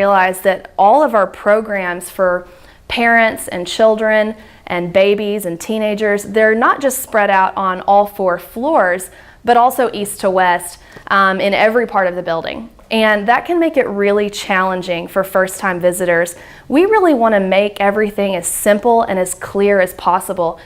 realize that all of our programs for parents and children and babies and teenagers, they're not just spread out on all 4 floors, but also east to west in every part of the building. And that can make it really challenging for first-time visitors. We really want to make everything as simple and as clear as possible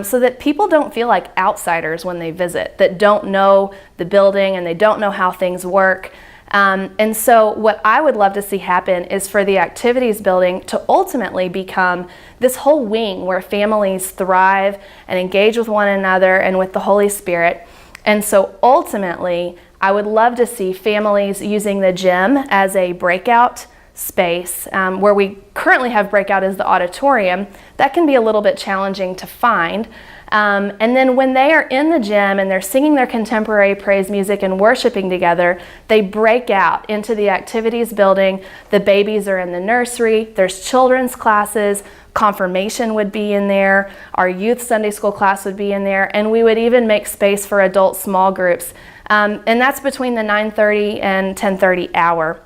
so that people don't feel like outsiders when they visit, that don't know the building and they don't know how things work. And so what I would love to see happen is for the activities building to ultimately become this whole wing where families thrive and engage with one another and with the Holy Spirit. And so ultimately, I would love to see families using the gym as a breakout space. Where we currently have breakout as the auditorium, that can be a little bit challenging to find. And then when they are in the gym and they're singing their contemporary praise music and worshiping together, they break out into the activities building. The babies are in the nursery, there's children's classes, confirmation would be in there, our youth Sunday school class would be in there, and we would even make space for adult small groups. And that's between the 9:30 and 10:30 hour.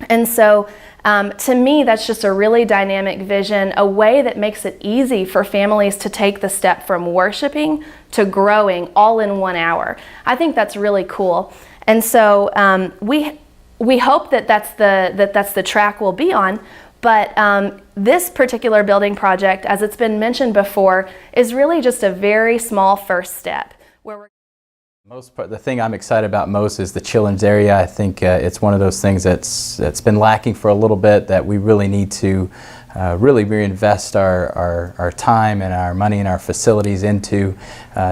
And so to me, that's just a really dynamic vision, a way that makes it easy for families to take the step from worshiping to growing all in 1 hour. I think that's really cool. And so we hope that that's the track we'll be on. But this particular building project, as it's been mentioned before, is really just a very small first step. The thing I'm excited about most is the children's area. I think it's one of those things that's been lacking for a little bit, that we really need to really reinvest our time and our money and our facilities into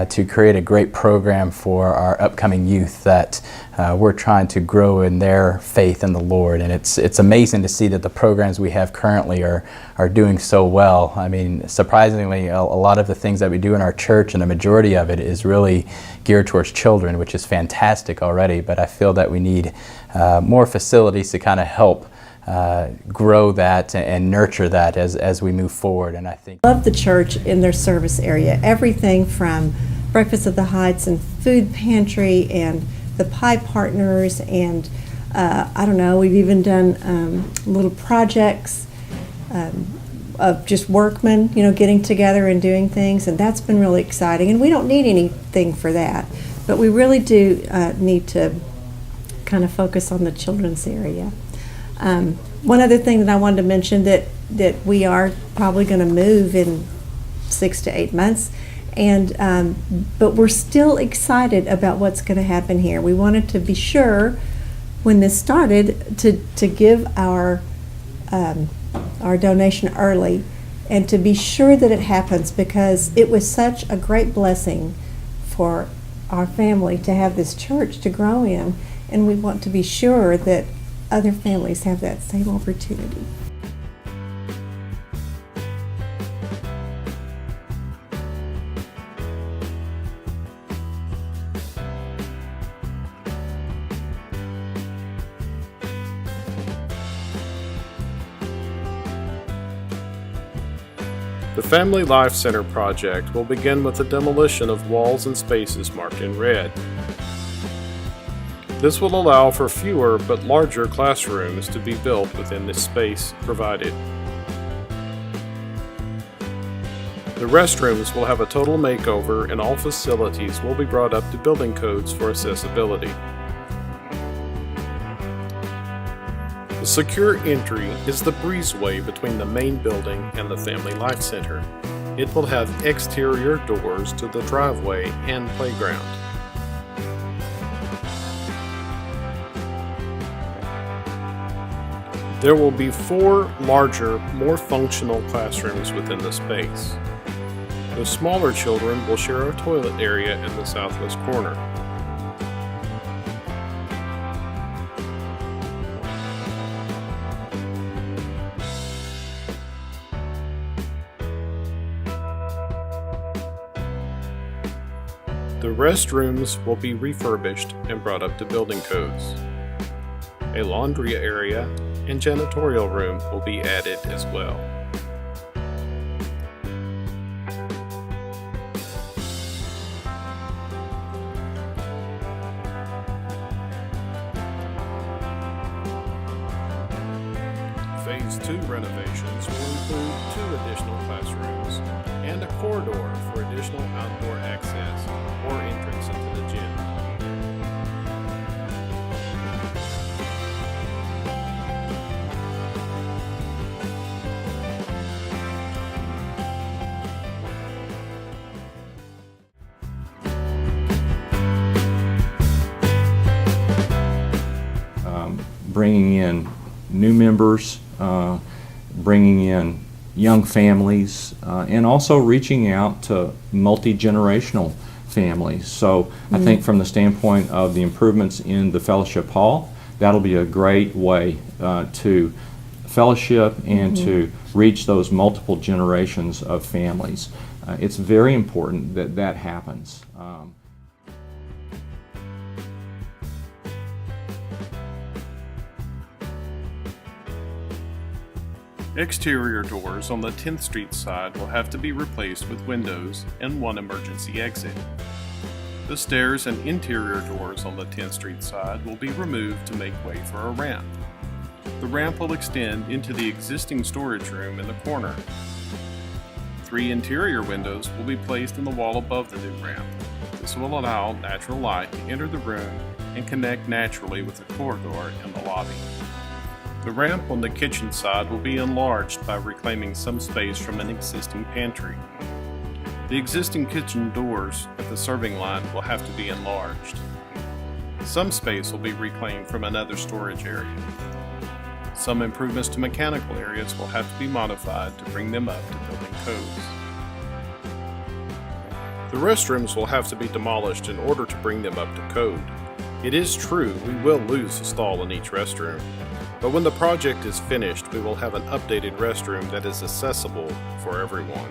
to create a great program for our upcoming youth that we're trying to grow in their faith in the Lord. And it's amazing to see that the programs we have currently are doing so well. I mean, surprisingly, a lot of the things that we do in our church, and a majority of it, is really geared towards children, which is fantastic already, but I feel that we need more facilities to kind of help grow that and nurture that as we move forward. And I think I love the church in their service area. Everything from Breakfast at the Heights and food pantry and the pie partners, and I don't know, we've even done little projects of just workmen, getting together and doing things, and that's been really exciting. And we don't need anything for that, but we really do need to kind of focus on the children's area. One other thing that I wanted to mention, that we are probably going to move in 6 to 8 months, and but we're still excited about what's going to happen here. We wanted to be sure when this started to give our donation early, and to be sure that it happens, because it was such a great blessing for our family to have this church to grow in, and we want to be sure that other families have that same opportunity. The Family Life Center project will begin with the demolition of walls and spaces marked in red. This will allow for fewer but larger classrooms to be built within the space provided. The restrooms will have a total makeover, and all facilities will be brought up to building codes for accessibility. The secure entry is the breezeway between the main building and the Family Life Center. It will have exterior doors to the driveway and playground. There will be 4 larger, more functional classrooms within the space. The smaller children will share a toilet area in the southwest corner. The restrooms will be refurbished and brought up to building codes. A laundry area and janitorial room will be added as well. additional classrooms, and a corridor for additional outdoor access or entrance into the gym. Bringing in new members, bringing in young families, and also reaching out to multi-generational families. So I think from the standpoint of the improvements in the fellowship hall, that'll be a great way to fellowship and to reach those multiple generations of families. It's very important that that happens. Exterior doors on the 10th Street side will have to be replaced with windows and one emergency exit. The stairs and interior doors on the 10th Street side will be removed to make way for a ramp. The ramp will extend into the existing storage room in the corner. 3 interior windows will be placed in the wall above the new ramp. This will allow natural light to enter the room and connect naturally with the corridor in the lobby. The ramp on the kitchen side will be enlarged by reclaiming some space from an existing pantry. The existing kitchen doors at the serving line will have to be enlarged. Some space will be reclaimed from another storage area. Some improvements to mechanical areas will have to be modified to bring them up to building codes. The restrooms will have to be demolished in order to bring them up to code. It is true we will lose a stall in each restroom, but when the project is finished, we will have an updated restroom that is accessible for everyone.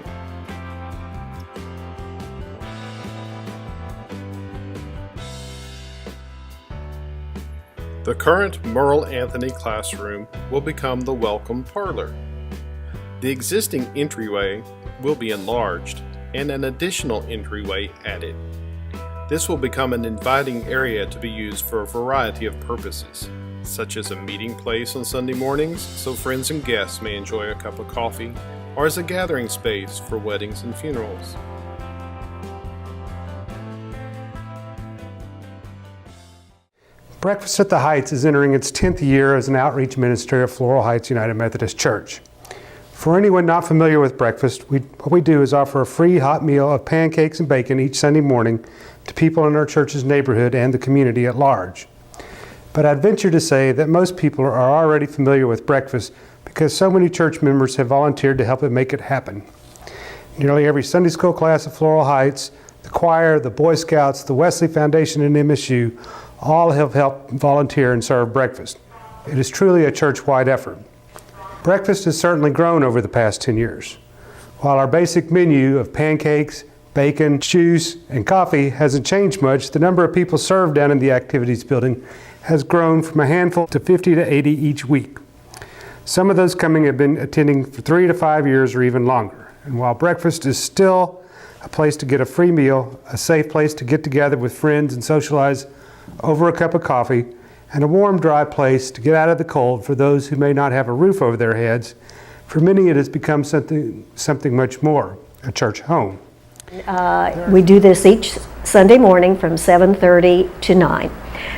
The current Merle Anthony classroom will become the welcome parlor. The existing entryway will be enlarged and an additional entryway added. This will become an inviting area to be used for a variety of purposes, such as a meeting place on Sunday mornings so friends and guests may enjoy a cup of coffee, or as a gathering space for weddings and funerals. Breakfast at the Heights is entering its 10th year as an outreach ministry of Floral Heights United Methodist Church. For anyone not familiar with breakfast, what we do is offer a free hot meal of pancakes and bacon each Sunday morning to people in our church's neighborhood and the community at large. But I'd venture to say that most people are already familiar with breakfast because so many church members have volunteered to help make it happen. Nearly every Sunday school class at Floral Heights, the choir, the Boy Scouts, the Wesley Foundation, and MSU all have helped volunteer and serve breakfast. It is truly a church-wide effort. Breakfast has certainly grown over the past 10 years. While our basic menu of pancakes, bacon, juice, and coffee hasn't changed much, the number of people served down in the activities building has grown from a handful to 50 to 80 each week. Some of those coming have been attending for 3 to 5 years or even longer. And while breakfast is still a place to get a free meal, a safe place to get together with friends and socialize over a cup of coffee, and a warm, dry place to get out of the cold for those who may not have a roof over their heads, for many it has become something much more, a church home. We do this each Sunday morning from 7:30 to 9.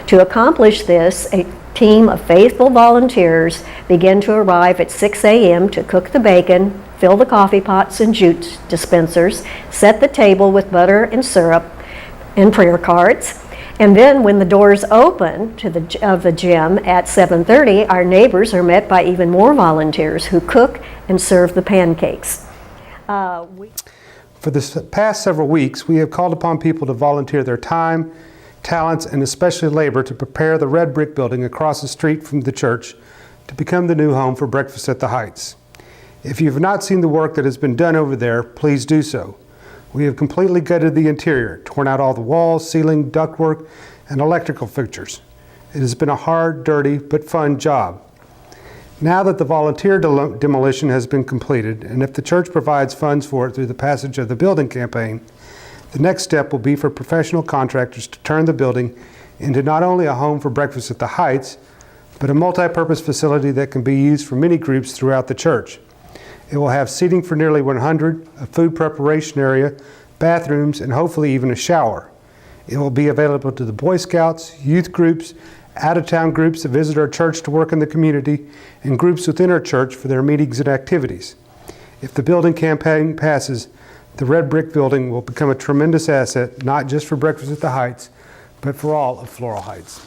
To accomplish this, a team of faithful volunteers begin to arrive at 6 a.m. to cook the bacon, fill the coffee pots and juice dispensers, set the table with butter and syrup and prayer cards. And then when the doors open of the gym at 7:30, our neighbors are met by even more volunteers who cook and serve the pancakes. For the past several weeks, we have called upon people to volunteer their time, talents, and especially labor to prepare the red brick building across the street from the church to become the new home for Breakfast at the Heights. If you have not seen the work that has been done over there, please do so. We have completely gutted the interior, torn out all the walls, ceiling, ductwork, and electrical fixtures. It has been a hard, dirty, but fun job. Now that the volunteer demolition has been completed, and if the church provides funds for it through the passage of the building campaign, the next step will be for professional contractors to turn the building into not only a home for Breakfast at the Heights, but a multi-purpose facility that can be used for many groups throughout the church. It will have seating for nearly 100, a food preparation area, bathrooms, and hopefully even a shower. It will be available to the Boy Scouts, youth groups, out-of-town groups that visit our church to work in the community, and groups within our church for their meetings and activities. If the building campaign passes, the red brick building will become a tremendous asset, not just for Breakfast at the Heights, but for all of Floral Heights.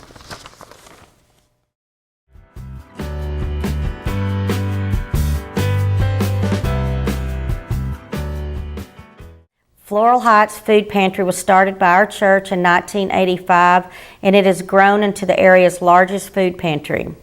Floral Heights Food Pantry was started by our church in 1985, and it has grown into the area's largest food pantry.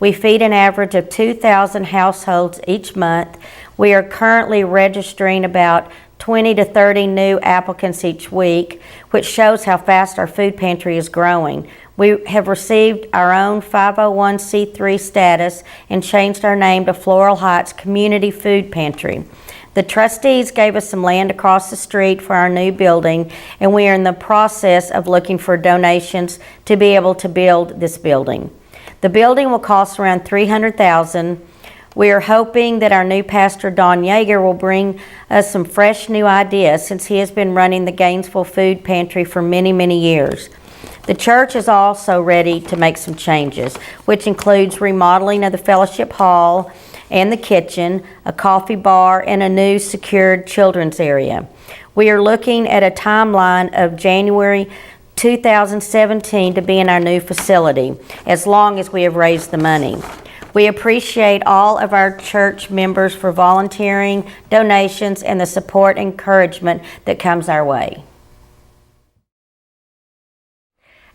We feed an average of 2,000 households each month. We are currently registering about 20 to 30 new applicants each week, which shows how fast our food pantry is growing. We have received our own 501c3 status and changed our name to Floral Heights Community Food Pantry. The trustees gave us some land across the street for our new building, and we are in the process of looking for donations to be able to build this building. The building will cost around $300,000. We are hoping that our new pastor, Don Yeager, will bring us some fresh new ideas since he has been running the Gainesville Food Pantry for many, many years. The church is also ready to make some changes, which includes remodeling of the fellowship hall and the kitchen, a coffee bar, and a new secured children's area. We are looking at a timeline of January 2017 to be in our new facility, as long as we have raised the money. We appreciate all of our church members for volunteering, donations, and the support and encouragement that comes our way.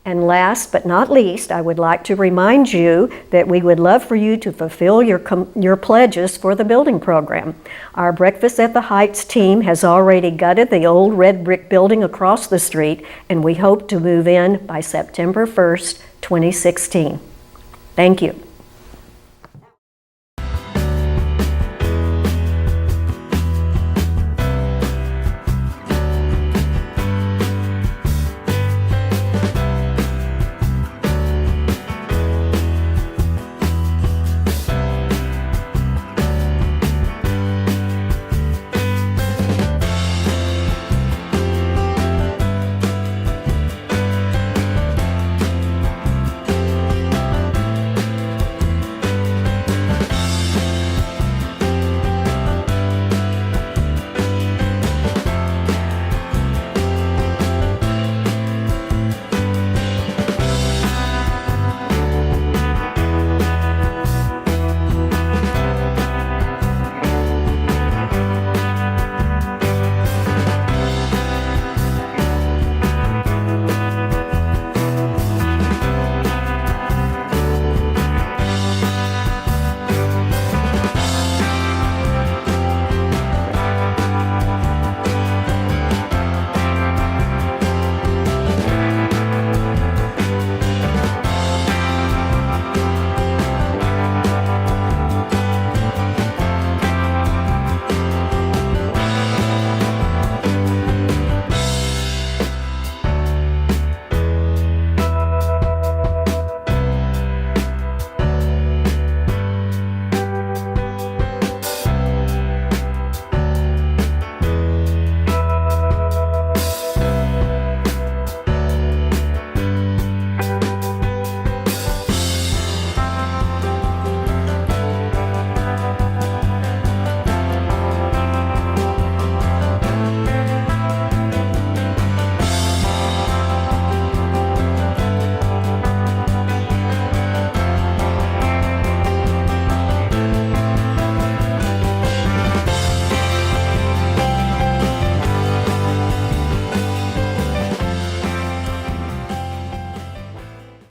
And last but not least, I would like to remind you that we would love for you to fulfill your pledges for the building program. Our Breakfast at the Heights team has already gutted the old red brick building across the street, and we hope to move in by September 1st, 2016. Thank you.